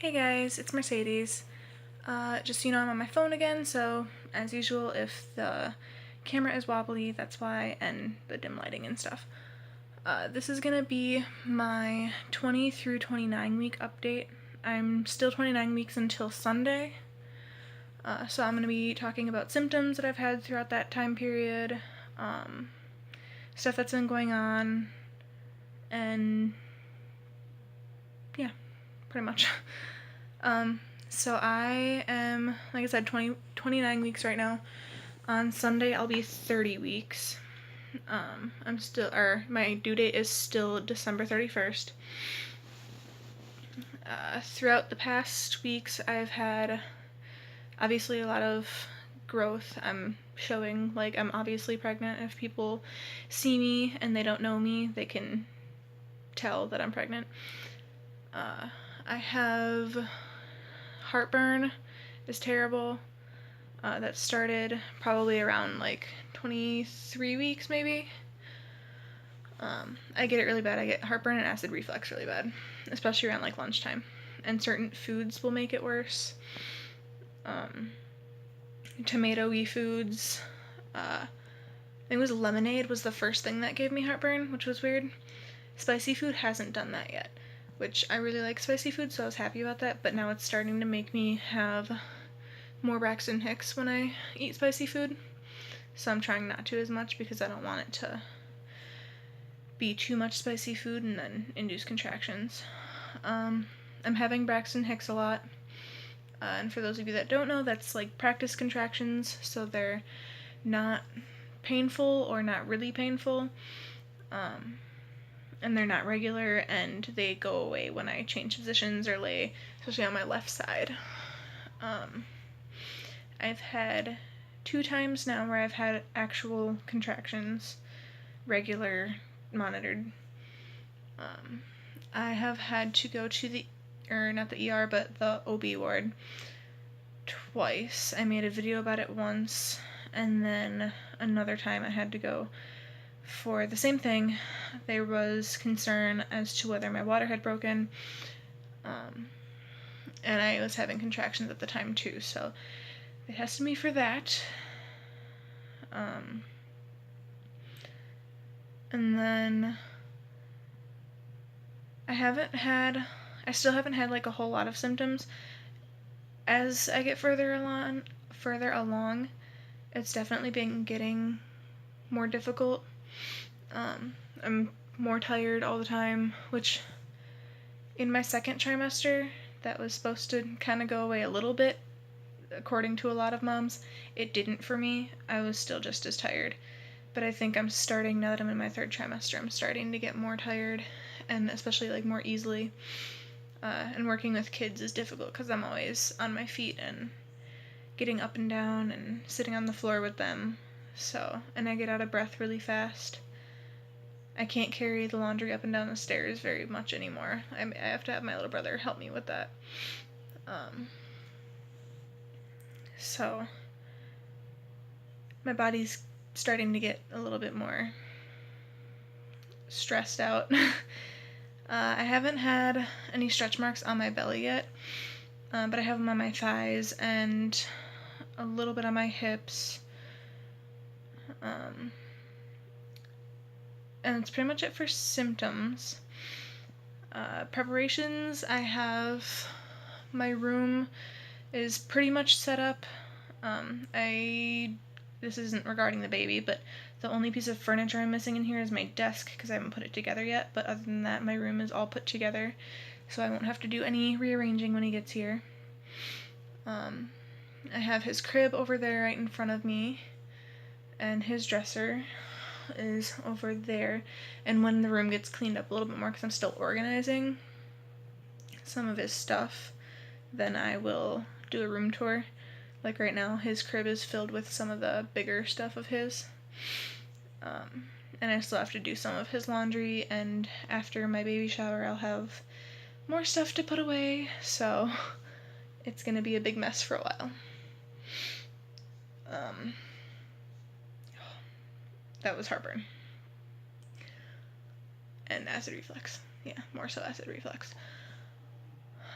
Hey guys, it's Mercedes. Just so you know, I'm on my phone again, so as usual, if the camera is wobbly, that's why, and the dim lighting and stuff. This is gonna be my 20 through 29 week update. I'm still 29 weeks until Sunday, so I'm gonna be talking about symptoms that I've had throughout that time period, stuff that's been going on, and yeah, pretty much. So I am, like I said, 29 weeks right now. On Sunday, I'll be 30 weeks. My due date is still December 31st. Throughout the past weeks, I've had obviously a lot of growth. I'm showing like I'm obviously pregnant. If people see me and they don't know me, they can tell that I'm pregnant. I have heartburn is terrible. That started probably around like 23 weeks maybe. I get it really bad. I get heartburn and acid reflux really bad, especially around like lunchtime. And certain foods will make it worse. Tomato-y foods. I think it was lemonade was the first thing that gave me heartburn, which was weird. Spicy food hasn't done that yet, which I really like spicy food, so I was happy about that, but now it's starting to make me have more Braxton Hicks when I eat spicy food. So I'm trying not to as much because I don't want it to be too much spicy food and then induce contractions. I'm having Braxton Hicks a lot. And for those of you that don't know, that's like practice contractions, so they're not painful or not really painful. And they're not regular, and they go away when I change positions or lay, especially on my left side. I've had 2 times now where I've had actual contractions, regular, monitored. I have had to go to not the ER, but the OB ward twice. I made a video about it once, and then another time I had to go for the same thing. There was concern as to whether my water had broken, and I was having contractions at the time too, so they tested me for that. And then I still haven't had like a whole lot of symptoms. As I get further along, it's definitely been getting more difficult. I'm more tired all the time, which in my second trimester, that was supposed to kind of go away a little bit, according to a lot of moms. It didn't for me. I was still just as tired. But I think I'm starting, now that I'm in my third trimester, I'm starting to get more tired, and especially like more easily. And working with kids is difficult because I'm always on my feet and getting up and down and sitting on the floor with them. So, and I get out of breath really fast. I can't carry the laundry up and down the stairs very much anymore. I have to have my little brother help me with that. So, my body's starting to get a little bit more stressed out. I haven't had any stretch marks on my belly yet, but I have them on my thighs and a little bit on my hips. And that's pretty much it for symptoms. Preparations, my room is pretty much set up. This isn't regarding the baby, but the only piece of furniture I'm missing in here is my desk because I haven't put it together yet, but other than that, my room is all put together, so I won't have to do any rearranging when he gets here. I have his crib over there right in front of me, and his dresser is over there, and when the room gets cleaned up a little bit more, because I'm still organizing some of his stuff, then I will do a room tour. Like right now, his crib is filled with some of the bigger stuff of his. And I still have to do some of his laundry, and after my baby shower, I'll have more stuff to put away, so it's gonna be a big mess for a while. That was heartburn. And acid reflux. Yeah, more so acid reflux.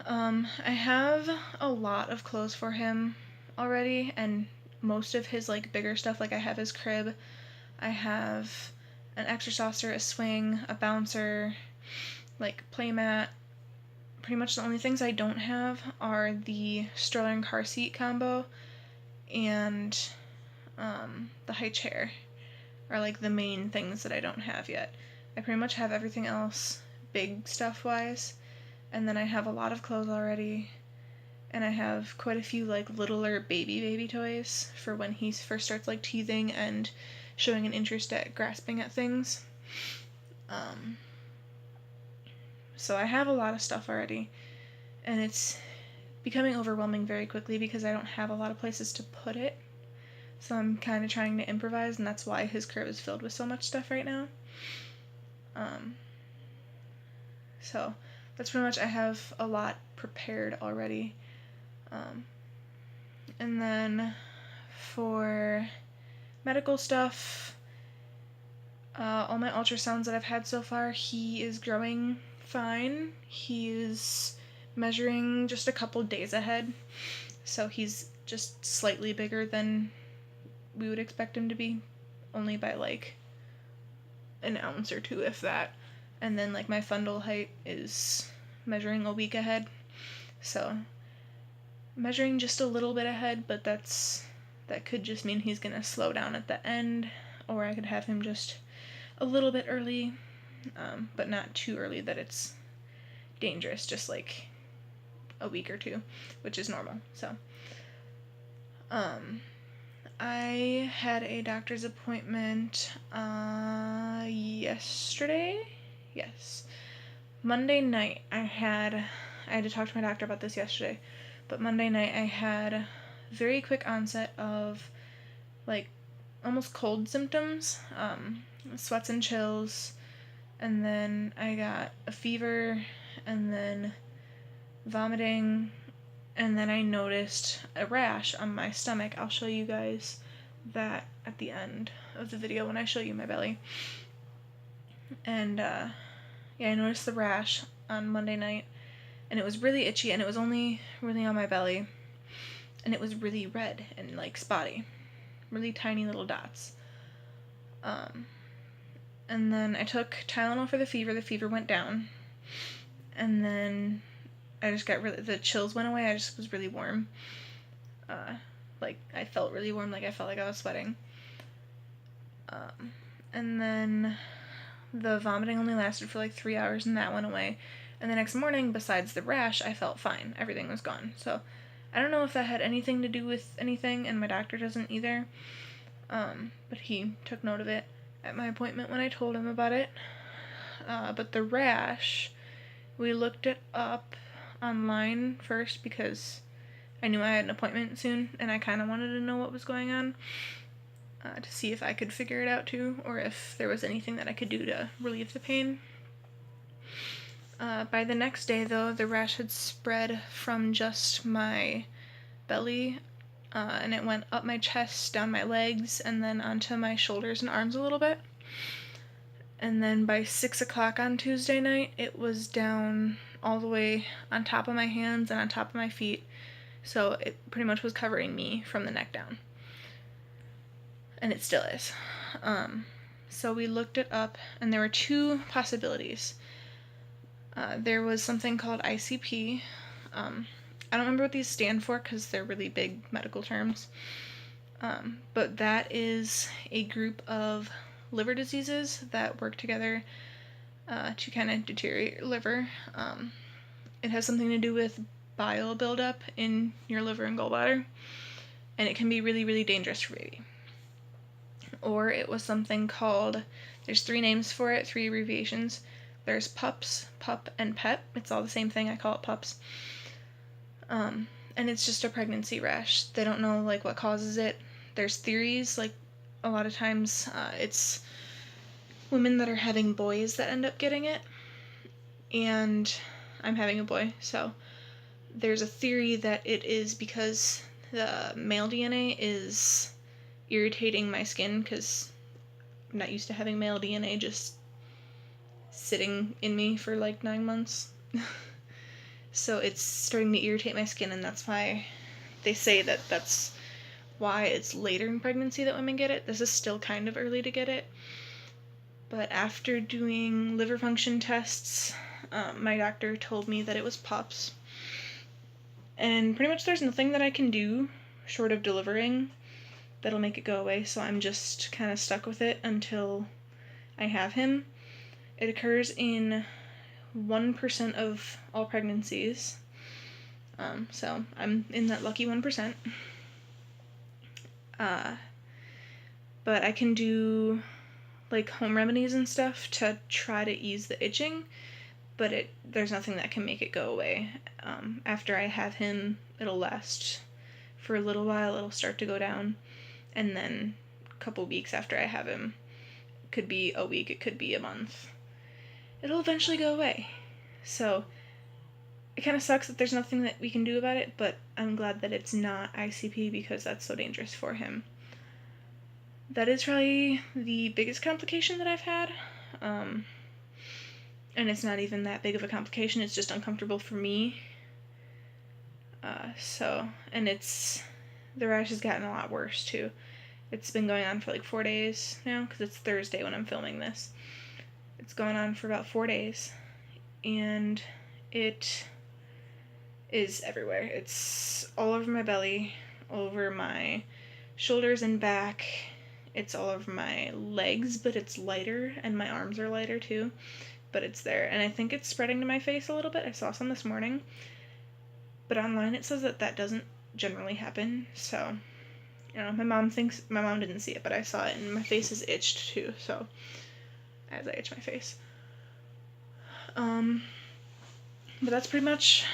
I have a lot of clothes for him already, and most of his, like, bigger stuff. Like, I have his crib, I have an exerciser, a swing, a bouncer, like, playmat. Pretty much the only things I don't have are the stroller and car seat combo and the high chair are, like, the main things that I don't have yet. I pretty much have everything else, big stuff-wise, and then I have a lot of clothes already, and I have quite a few, like, littler baby toys for when he first starts, like, teething and showing an interest at grasping at things. So I have a lot of stuff already, and it's becoming overwhelming very quickly because I don't have a lot of places to put it. So I'm kind of trying to improvise, and that's why his crib is filled with so much stuff right now. So that's pretty much, I have a lot prepared already. And then for medical stuff, all my ultrasounds that I've had so far, he is growing fine. He is measuring just a couple days ahead, so he's just slightly bigger than we would expect him to be, only by like an ounce or two, if that. And then, like, my fundal height is measuring a week ahead, so measuring just a little bit ahead, but that could just mean he's gonna slow down at the end, or I could have him just a little bit early, but not too early that it's dangerous, just like a week or two, which is normal. So I had a doctor's appointment yesterday. Yes. Monday night I had to talk to my doctor about this yesterday, but Monday night I had very quick onset of, like, almost cold symptoms, sweats and chills, and then I got a fever, and then vomiting, and then I noticed a rash on my stomach. I'll show you guys that at the end of the video when I show you my belly. And yeah, I noticed the rash on Monday night, and it was really itchy, and it was only really on my belly, and it was really red and, like, spotty, really tiny little dots. And then I took Tylenol for the fever went down, and then I just got the chills went away. I just was really warm. Like, I felt really warm, like I felt like I was sweating. And then the vomiting only lasted for like 3 hours, and that went away. And the next morning, besides the rash, I felt fine. Everything was gone. So I don't know if that had anything to do with anything, and my doctor doesn't either. But he took note of it at my appointment when I told him about it. But the rash, we looked it up online first because I knew I had an appointment soon, and I kind of wanted to know what was going on, to see if I could figure it out too, or if there was anything that I could do to relieve the pain. By the next day, though, the rash had spread from just my belly, and it went up my chest, down my legs, and then onto my shoulders and arms a little bit. And then by 6 o'clock on Tuesday night, it was down all the way on top of my hands and on top of my feet. So it pretty much was covering me from the neck down. And it still is. So we looked it up, and there were two possibilities. There was something called ICP. I don't remember what these stand for because they're really big medical terms. But that is a group of liver diseases that work together to kind of deteriorate your liver. It has something to do with bile buildup in your liver and gallbladder, and it can be really, really dangerous for baby. Or it was something called, there's 3 names for it, 3 abbreviations. There's PUPS, PUP, and PEP. It's all the same thing. I call it PUPS. And it's just a pregnancy rash. They don't know, like, what causes it. There's theories, like, a lot of times it's women that are having boys that end up getting it. And I'm having a boy, so there's a theory that it is because the male DNA is irritating my skin, because I'm not used to having male DNA just sitting in me for like 9 months. So it's starting to irritate my skin, and that's why they say that that's why it's later in pregnancy that women get it. This is still kind of early to get it. But after doing liver function tests, my doctor told me that it was POPs. And pretty much there's nothing that I can do short of delivering that'll make it go away, so I'm just kind of stuck with it until I have him. It occurs in 1% of all pregnancies, so I'm in that lucky 1%. But I can do like home remedies and stuff to try to ease the itching, but there's nothing that can make it go away. After I have him, it'll last for a little while, it'll start to go down, and then a couple weeks after I have him, it could be a week, it could be a month, it'll eventually go away. So it kind of sucks that there's nothing that we can do about it, but I'm glad that it's not ICP because that's so dangerous for him. That is probably the biggest complication that I've had. And it's not even that big of a complication, it's just uncomfortable for me. And the rash has gotten a lot worse too. It's been going on for like 4 days now, because it's Thursday when I'm filming this. It's going on for about 4 days, and it is everywhere. It's all over my belly, all over my shoulders and back. It's all over my legs, but it's lighter, and my arms are lighter too, but it's there. And I think it's spreading to my face a little bit. I saw some this morning, but online it says that doesn't generally happen, so, you know, my mom didn't see it, but I saw it, and my face is itched too, so, as I itch my face. But that's pretty much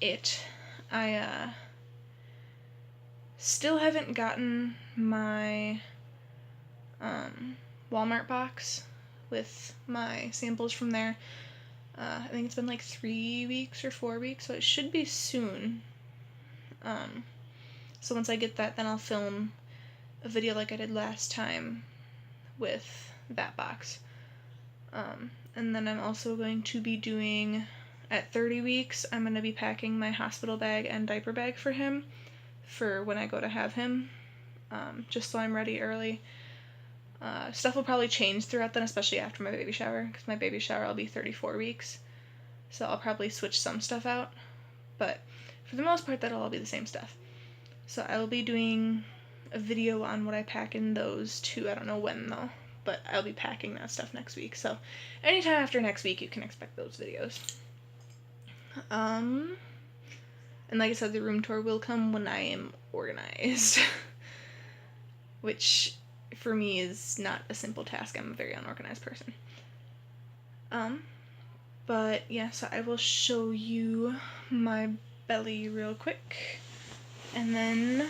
it. I, still haven't gotten my, Walmart box with my samples from there. I think it's been like 3 weeks or 4 weeks, so it should be soon. So once I get that, then I'll film a video like I did last time with that box. And then I'm also going to be doing, at 30 weeks, I'm going to be packing my hospital bag and diaper bag for him for when I go to have him, just so I'm ready early. Stuff will probably change throughout then, especially after my baby shower, because my baby shower I'll be 34 weeks, so I'll probably switch some stuff out, but for the most part that'll all be the same stuff. So I will be doing a video on what I pack in those too. I don't know when though, but I'll be packing that stuff next week, so anytime after next week you can expect those videos. And like I said, the room tour will come when I am organized, which for me is not a simple task. I'm a very unorganized person. But yeah, so I will show you my belly real quick, and then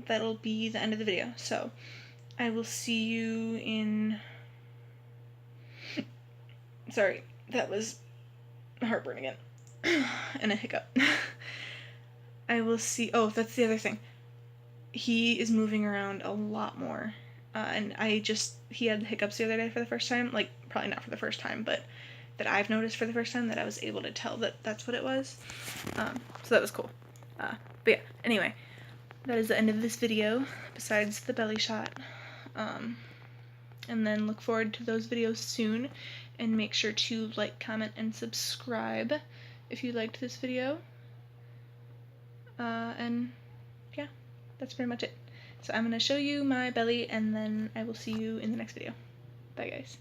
that'll be the end of the video. So I will see you in, sorry, that was heartburn again, and a hiccup. I will see, oh, that's the other thing. He is moving around a lot more, and he had hiccups the other day for the first time, like, probably not for the first time, but that I've noticed for the first time, that I was able to tell that that's what it was, so that was cool. But yeah, anyway, that is the end of this video, besides the belly shot, and then look forward to those videos soon, and make sure to like, comment, and subscribe if you liked this video, and yeah, that's pretty much it. So I'm going to show you my belly, and then I will see you in the next video. Bye, guys.